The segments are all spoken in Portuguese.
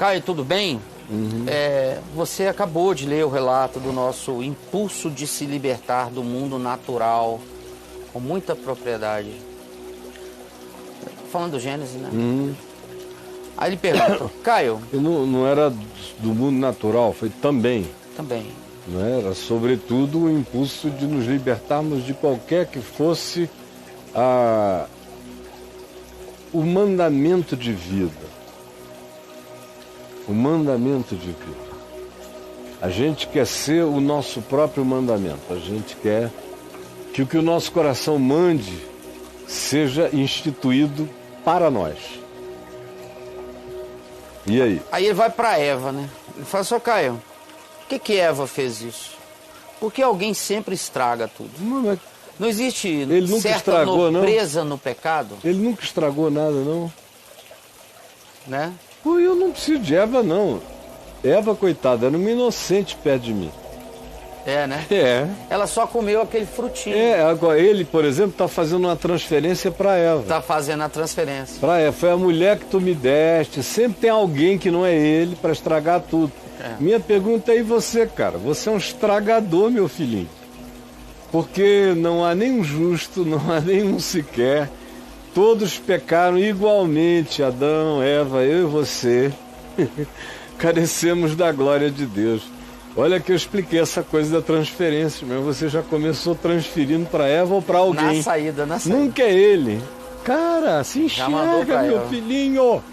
Caio, tudo bem? Você acabou de ler o relato do nosso impulso de se libertar do mundo natural com muita propriedade. Falando do Gênesis, né? Aí ele pergunta, Caio... Não era do mundo natural, foi também. Também. Não era, sobretudo, o impulso de nos libertarmos de qualquer que fosse o mandamento de vida. O mandamento de vida. A gente quer ser o nosso próprio mandamento. A gente quer que o nosso coração mande seja instituído para nós. E aí? Aí ele vai para Eva, né? Ele fala, só Caio, por que Eva fez isso? Porque alguém sempre estraga tudo. Não existe ele nunca certa estragou, nobreza no pecado. Ele nunca estragou nada, não. Né? Pô, eu não preciso de Eva, não. Eva, coitada, era uma inocente perto de mim. É, né? É. Ela só comeu aquele frutinho. Agora ele, por exemplo, está fazendo uma transferência para Eva. Está fazendo a transferência. Para Eva. Foi a mulher que tu me deste. Sempre tem alguém que não é ele para estragar tudo. Minha pergunta é, e você, cara? Você é um estragador, meu filhinho. Porque não há nenhum justo, não há nenhum sequer. Todos pecaram igualmente, Adão, Eva, eu e você. Carecemos da glória de Deus. Olha que eu expliquei essa coisa da transferência, mas você já começou transferindo para Eva ou para alguém. Na saída. Nunca é ele. Cara, se enxerga, meu filhinho.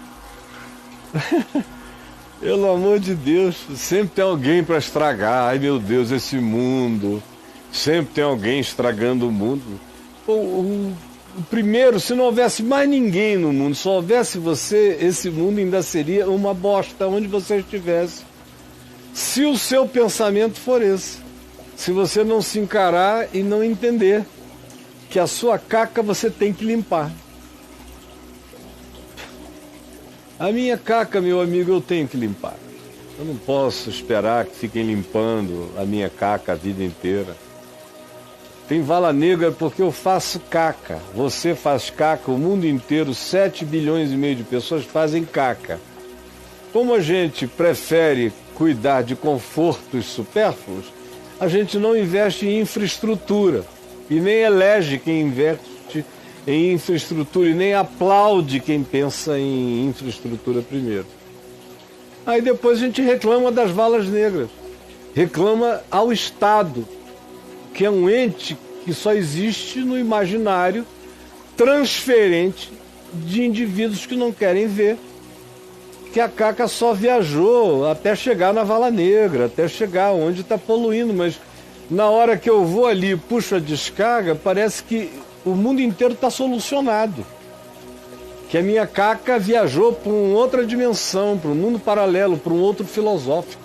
Pelo amor de Deus, sempre tem alguém para estragar. Ai, meu Deus, esse mundo. Sempre tem alguém estragando o mundo. O primeiro, se não houvesse mais ninguém no mundo, só houvesse você, esse mundo ainda seria uma bosta onde você estivesse. Se o seu pensamento for esse. Se você não se encarar e não entender que a sua caca você tem que limpar. A minha caca, meu amigo, eu tenho que limpar. Eu não posso esperar que fiquem limpando a minha caca a vida inteira. Tem vala negra porque eu faço caca. Você faz caca, o mundo inteiro, 7 bilhões e meio de pessoas fazem caca. Como a gente prefere cuidar de confortos supérfluos, a gente não investe em infraestrutura. E nem elege quem investe em infraestrutura e nem aplaude quem pensa em infraestrutura primeiro. Aí depois a gente reclama das valas negras. Reclama ao Estado, que é um ente que só existe no imaginário transferente de indivíduos que não querem ver que a caca só viajou até chegar na vala negra, até chegar onde está poluindo, mas na hora que eu vou ali e puxo a descarga, parece que o mundo inteiro está solucionado. Que a minha caca viajou para uma outra dimensão, para um mundo paralelo, para um outro filosófico.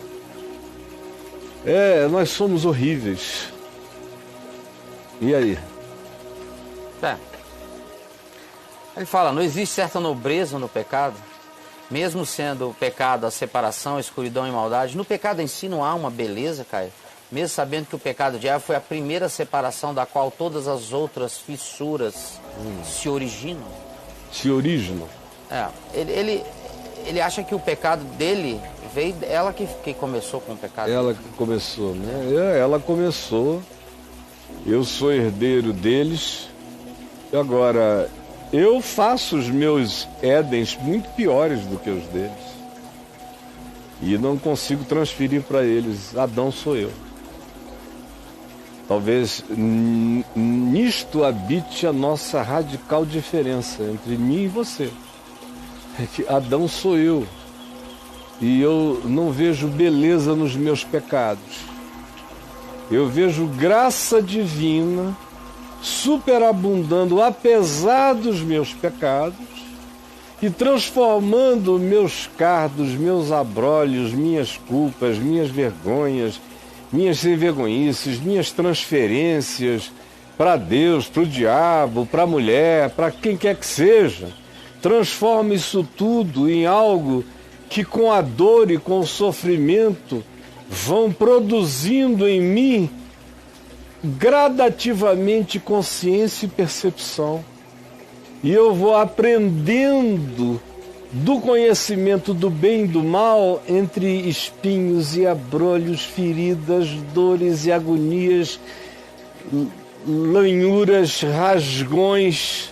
Nós somos horríveis. E aí? Ele fala, não existe certa nobreza no pecado, mesmo sendo o pecado a separação, a escuridão e maldade. No pecado em si não há uma beleza, Caio? Mesmo sabendo que o pecado de Eva foi a primeira separação da qual todas as outras fissuras se originam. Se originam? Ele acha que o pecado dele veio... Ela que começou com o pecado. Ela que começou, né? Ela começou. Eu sou herdeiro deles. E agora, eu faço os meus Édens muito piores do que os deles. E não consigo transferir para eles. Adão sou eu. Talvez nisto habite a nossa radical diferença entre mim e você. É que Adão sou eu. E eu não vejo beleza nos meus pecados. Eu vejo graça divina superabundando apesar dos meus pecados e transformando meus cardos, meus abrolhos, minhas culpas, minhas vergonhas, minhas sem-vergonhices, minhas transferências para Deus, para o diabo, para a mulher, para quem quer que seja. Transforma isso tudo em algo que com a dor e com o sofrimento vão produzindo em mim gradativamente consciência e percepção. E eu vou aprendendo do conhecimento do bem e do mal, entre espinhos e abrolhos, feridas, dores e agonias, lanhuras, rasgões,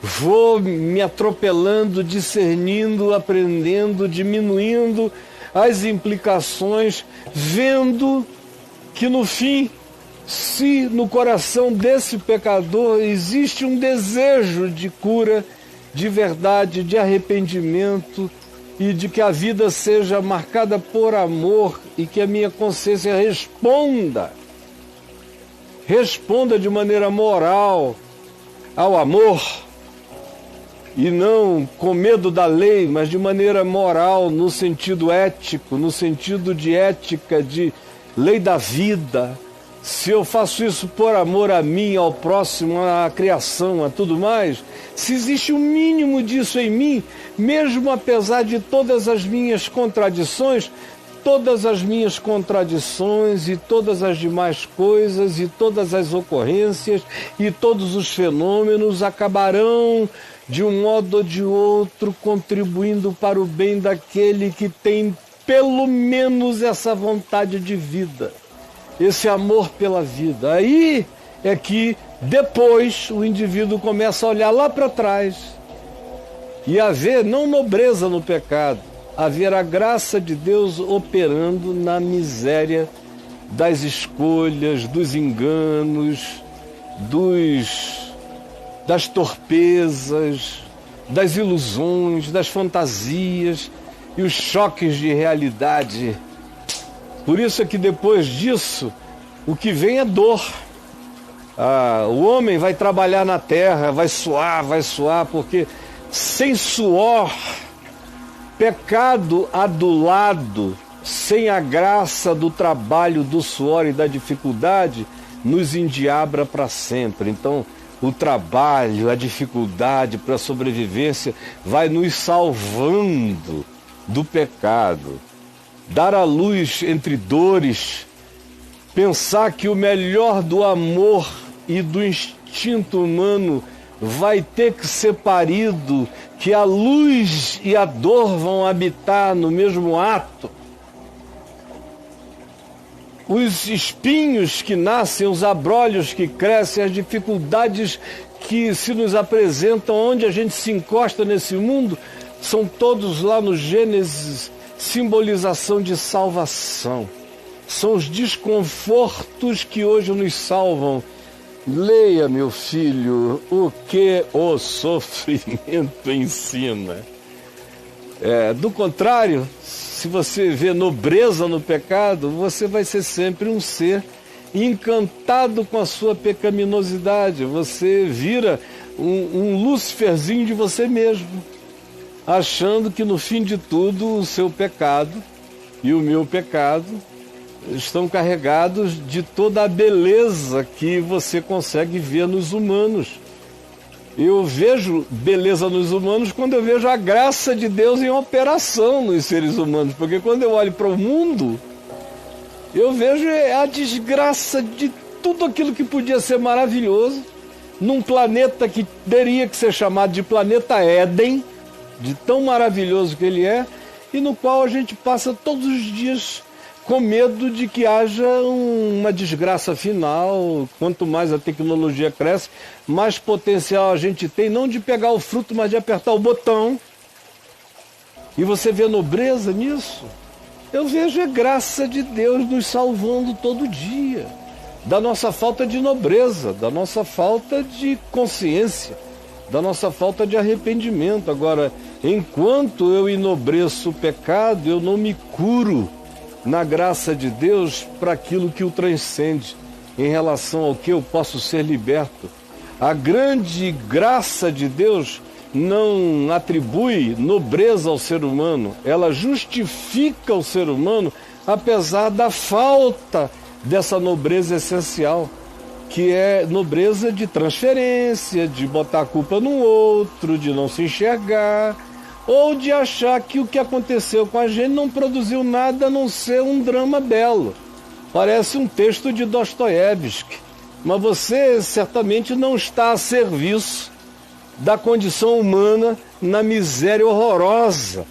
vou me atropelando, discernindo, aprendendo, diminuindo as implicações, vendo que no fim, se no coração desse pecador existe um desejo de cura, de verdade, de arrependimento e de que a vida seja marcada por amor e que a minha consciência responda de maneira moral ao amor e não com medo da lei, mas de maneira moral, no sentido ético, no sentido de ética, de lei da vida. Se eu faço isso por amor a mim, ao próximo, à criação, a tudo mais, se existe um mínimo disso em mim, mesmo apesar de todas as minhas contradições e todas as demais coisas e todas as ocorrências e todos os fenômenos acabarão, de um modo ou de outro, contribuindo para o bem daquele que tem pelo menos essa vontade de vida, esse amor pela vida. Aí é que depois o indivíduo começa a olhar lá para trás e a ver não nobreza no pecado, a ver a graça de Deus operando na miséria das escolhas, dos enganos, das torpezas, das ilusões, das fantasias e os choques de realidade. Por isso é que depois disso, o que vem é dor. O homem vai trabalhar na terra, vai suar, porque sem suor, pecado adulado, sem a graça do trabalho, do suor e da dificuldade, nos endiabra para sempre. Então, o trabalho, a dificuldade para a sobrevivência vai nos salvando do pecado. Dar à luz entre dores, pensar que o melhor do amor e do instinto humano vai ter que ser parido, que a luz e a dor vão habitar no mesmo ato. Os espinhos que nascem, os abrolhos que crescem, as dificuldades que se nos apresentam onde a gente se encosta nesse mundo, são todos lá no Gênesis simbolização de salvação. São os desconfortos que hoje nos salvam. Leia, meu filho, o que o sofrimento ensina. Do contrário, se você vê nobreza no pecado, você vai ser sempre um ser encantado com a sua pecaminosidade. Você vira um Lúciferzinho de você mesmo, achando que no fim de tudo o seu pecado e o meu pecado estão carregados de toda a beleza que você consegue ver nos humanos. Eu vejo beleza nos humanos quando eu vejo a graça de Deus em operação nos seres humanos, porque quando eu olho para o mundo, eu vejo a desgraça de tudo aquilo que podia ser maravilhoso, num planeta que teria que ser chamado de planeta Éden, de tão maravilhoso que ele é, e no qual a gente passa todos os dias com medo de que haja uma desgraça final. Quanto mais a tecnologia cresce, mais potencial a gente tem, não de pegar o fruto, mas de apertar o botão. E você vê nobreza nisso? Eu vejo a graça de Deus nos salvando todo dia, da nossa falta de nobreza, da nossa falta de consciência, da nossa falta de arrependimento. Agora, enquanto eu enobreço o pecado, eu não me curo na graça de Deus para aquilo que o transcende, em relação ao que eu posso ser liberto. A grande graça de Deus não atribui nobreza ao ser humano, ela justifica o ser humano, apesar da falta dessa nobreza essencial, que é nobreza de transferência, de botar a culpa no outro, de não se enxergar, ou de achar que o que aconteceu com a gente não produziu nada a não ser um drama belo. Parece um texto de Dostoiévski, mas você certamente não está a serviço da condição humana na miséria horrorosa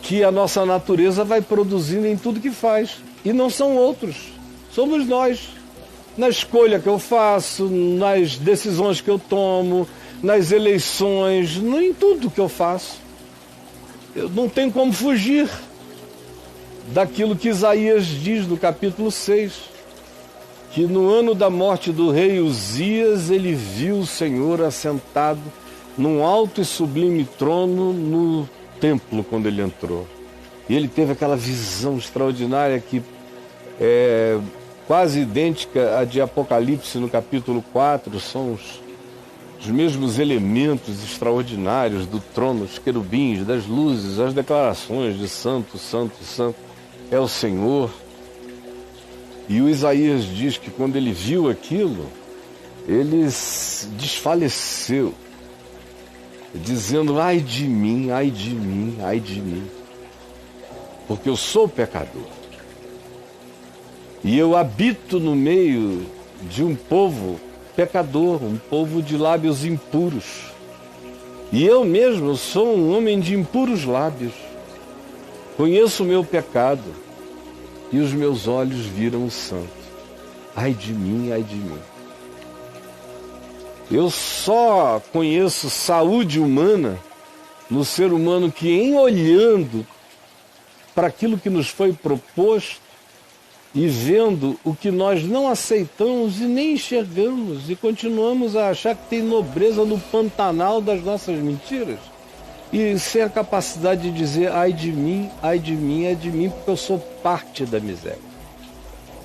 que a nossa natureza vai produzindo em tudo que faz. E não são outros, somos nós. Na escolha que eu faço, nas decisões que eu tomo, nas eleições, em tudo que eu faço. Eu não tenho como fugir daquilo que Isaías diz no capítulo 6, que no ano da morte do rei Uzias, ele viu o Senhor assentado num alto e sublime trono no templo quando ele entrou. E ele teve aquela visão extraordinária que é quase idêntica à de Apocalipse no capítulo 4, são os mesmos elementos extraordinários do trono, os querubins, das luzes, as declarações de santo, santo, santo é o Senhor. E o Isaías diz que quando ele viu aquilo, ele desfaleceu, dizendo: ai de mim, ai de mim, ai de mim, porque eu sou pecador. E eu habito no meio de um povo pecador, um povo de lábios impuros. E eu mesmo sou um homem de impuros lábios. Conheço o meu pecado e os meus olhos viram o santo. Ai de mim, ai de mim. Eu só conheço saúde humana no ser humano que, em olhando para aquilo que nos foi proposto, e vendo o que nós não aceitamos e nem enxergamos, e continuamos a achar que tem nobreza no Pantanal das nossas mentiras, e sem a capacidade de dizer: ai de mim, ai de mim, ai de mim, porque eu sou parte da miséria.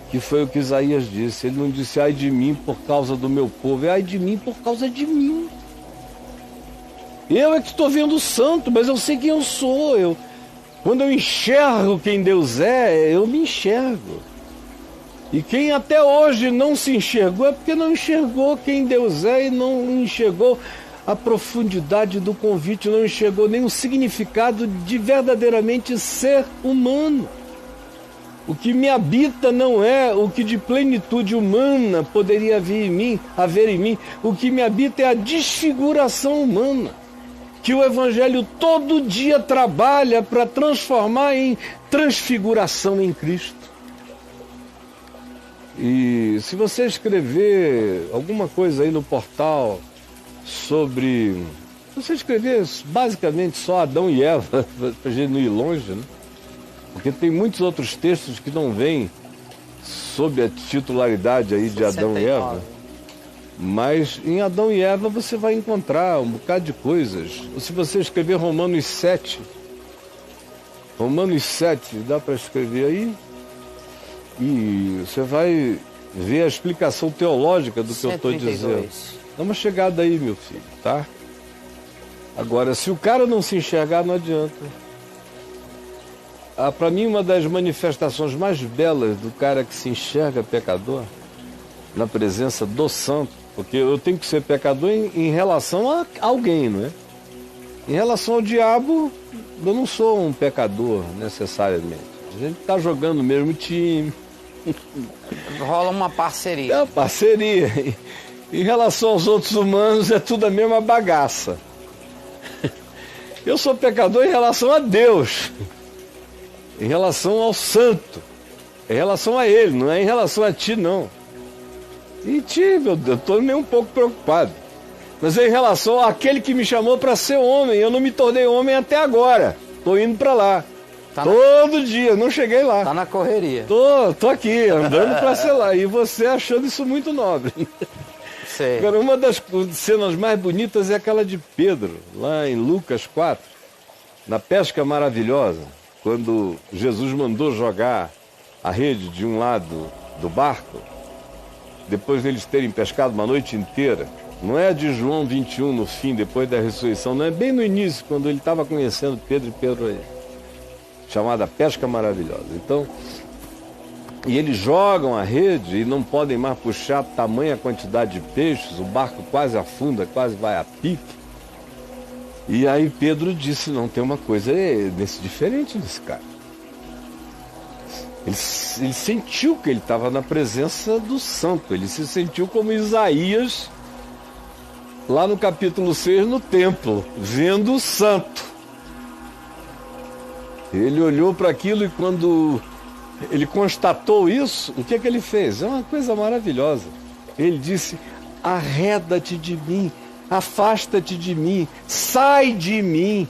Que foi o que Isaías disse. Ele não disse: ai de mim por causa do meu povo, é ai de mim por causa de mim. Eu é que estou vendo o santo, mas eu sei quem eu sou. Quando eu enxergo quem Deus é, eu me enxergo. E quem até hoje não se enxergou é porque não enxergou quem Deus é e não enxergou a profundidade do convite, não enxergou nem o significado de verdadeiramente ser humano. O que me habita não é o que de plenitude humana poderia haver em mim. O que me habita é a desfiguração humana, que o Evangelho todo dia trabalha para transformar em transfiguração em Cristo. E se você escrever alguma coisa aí no portal sobre... Se você escrever basicamente só Adão e Eva, para a gente não ir longe, né? Porque tem muitos outros textos que não vêm sob a titularidade aí de Adão e Eva. Mas em Adão e Eva você vai encontrar um bocado de coisas. Se você escrever Romanos 7, dá para escrever aí? E você vai ver a explicação teológica do que eu estou dizendo. Dá uma chegada aí, meu filho, tá? Agora, se o cara não se enxergar, não adianta. Para mim, uma das manifestações mais belas do cara que se enxerga pecador, na presença do santo, porque eu tenho que ser pecador em relação a alguém, não é? Em relação ao diabo, eu não sou um pecador necessariamente. A gente está jogando o mesmo time. Rola uma parceria. É uma parceria. Em relação aos outros humanos, é tudo a mesma bagaça. Eu sou pecador em relação a Deus, em relação ao santo, em relação a Ele, não é em relação a ti, não. E ti, meu Deus, eu estou nem um pouco preocupado. Mas é em relação àquele que me chamou para ser homem. Eu não me tornei homem até agora. Estou indo para lá. Todo dia, não cheguei lá. Tá na correria. Tô aqui, andando para ser lá. E você achando isso muito nobre. Sei. Agora, uma das cenas mais bonitas é aquela de Pedro, lá em Lucas 4, na pesca maravilhosa, quando Jesus mandou jogar a rede de um lado do barco, depois deles terem pescado uma noite inteira. Não é de João 21 no fim, depois da ressurreição, não é bem no início, quando ele estava conhecendo Pedro e Pedro aí. Chamada pesca maravilhosa. Então, e eles jogam a rede e não podem mais puxar tamanha quantidade de peixes, o barco quase afunda, quase vai a pique. E aí Pedro disse: não, tem uma coisa diferente nesse cara. Ele sentiu que ele estava na presença do santo, ele se sentiu como Isaías lá no capítulo 6, no templo, vendo o santo. Ele olhou para aquilo e quando ele constatou isso, o que é que ele fez? É uma coisa maravilhosa. Ele disse: arreda-te de mim, afasta-te de mim, sai de mim,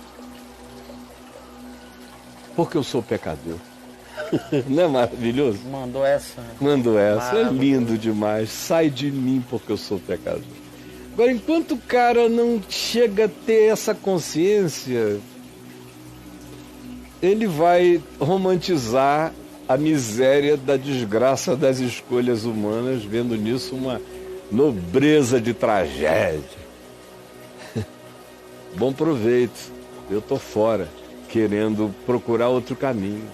porque eu sou pecador. Não é maravilhoso? Mandou essa. Mandou essa, é lindo demais. Sai de mim porque eu sou pecador. Agora, enquanto o cara não chega a ter essa consciência, ele vai romantizar a miséria da desgraça das escolhas humanas, vendo nisso uma nobreza de tragédia. Bom proveito, eu estou fora, querendo procurar outro caminho.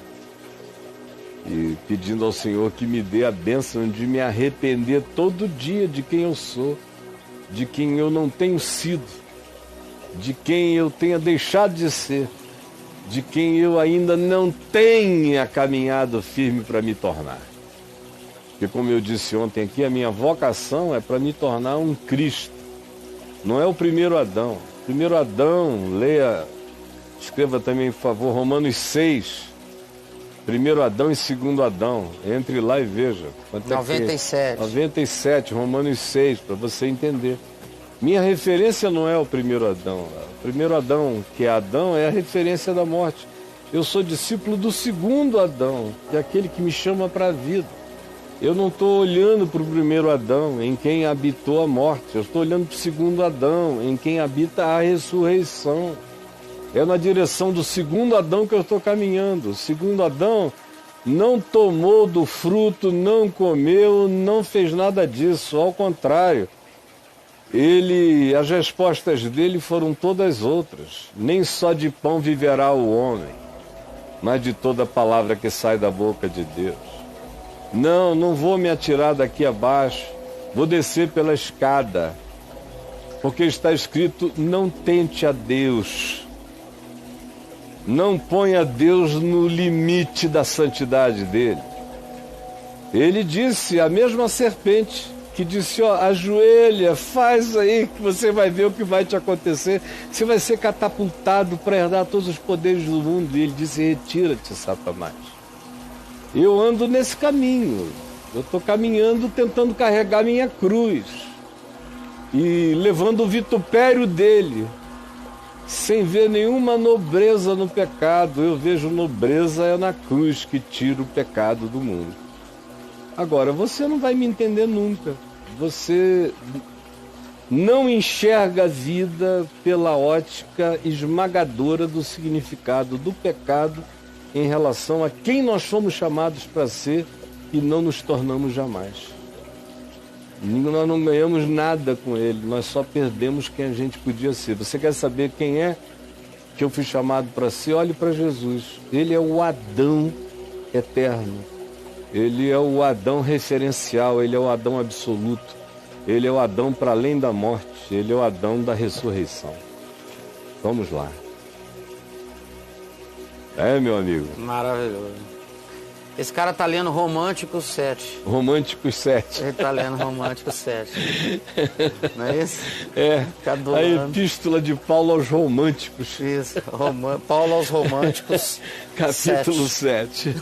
E pedindo ao Senhor que me dê a bênção de me arrepender todo dia de quem eu sou, de quem eu não tenho sido, de quem eu tenha deixado de ser, de quem eu ainda não tenha caminhado firme para me tornar. Porque, como eu disse ontem aqui, a minha vocação é para me tornar um Cristo. Não é o primeiro Adão. Primeiro Adão, escreva também, por favor, Romanos 6. Primeiro Adão e segundo Adão. Entre lá e veja. 97. 97, Romanos 6, para você entender. Minha referência não é o primeiro Adão. O primeiro Adão, que é Adão, é a referência da morte. Eu sou discípulo do segundo Adão, que é aquele que me chama para a vida. Eu não estou olhando para o primeiro Adão, em quem habitou a morte. Eu estou olhando para o segundo Adão, em quem habita a ressurreição. É na direção do segundo Adão que eu estou caminhando. O segundo Adão não tomou do fruto, não comeu, não fez nada disso. Ao contrário, as respostas dele foram todas outras. Nem só de pão viverá o homem, mas de toda palavra que sai da boca de Deus. Não vou me atirar daqui abaixo, vou descer pela escada, porque está escrito: não tente a Deus. Não ponha Deus no limite da santidade dele. Ele disse, a mesma serpente, que disse: ó, ajoelha, faz aí que você vai ver o que vai te acontecer. Você vai ser catapultado para herdar todos os poderes do mundo. E ele disse: retira-te, Satanás. Eu ando nesse caminho. Eu estou caminhando, tentando carregar minha cruz. E levando o vitupério dele. Sem ver nenhuma nobreza no pecado. Eu vejo nobreza é na cruz que tira o pecado do mundo. Agora, você não vai me entender nunca. Você não enxerga a vida pela ótica esmagadora do significado do pecado em relação a quem nós fomos chamados para ser e não nos tornamos jamais. Nós não ganhamos nada com ele, nós só perdemos quem a gente podia ser. Você quer saber quem é que eu fui chamado para ser? Olhe para Jesus. Ele é o Adão eterno. Ele é o Adão referencial, ele é o Adão absoluto. Ele é o Adão para além da morte, ele é o Adão da ressurreição. Vamos lá. É, meu amigo? Maravilhoso. Esse cara tá lendo Românticos 7. Românticos 7. Ele tá lendo Românticos 7. Não é isso? É. A epístola de Paulo aos Românticos. Isso. Paulo aos Românticos. Capítulo 7.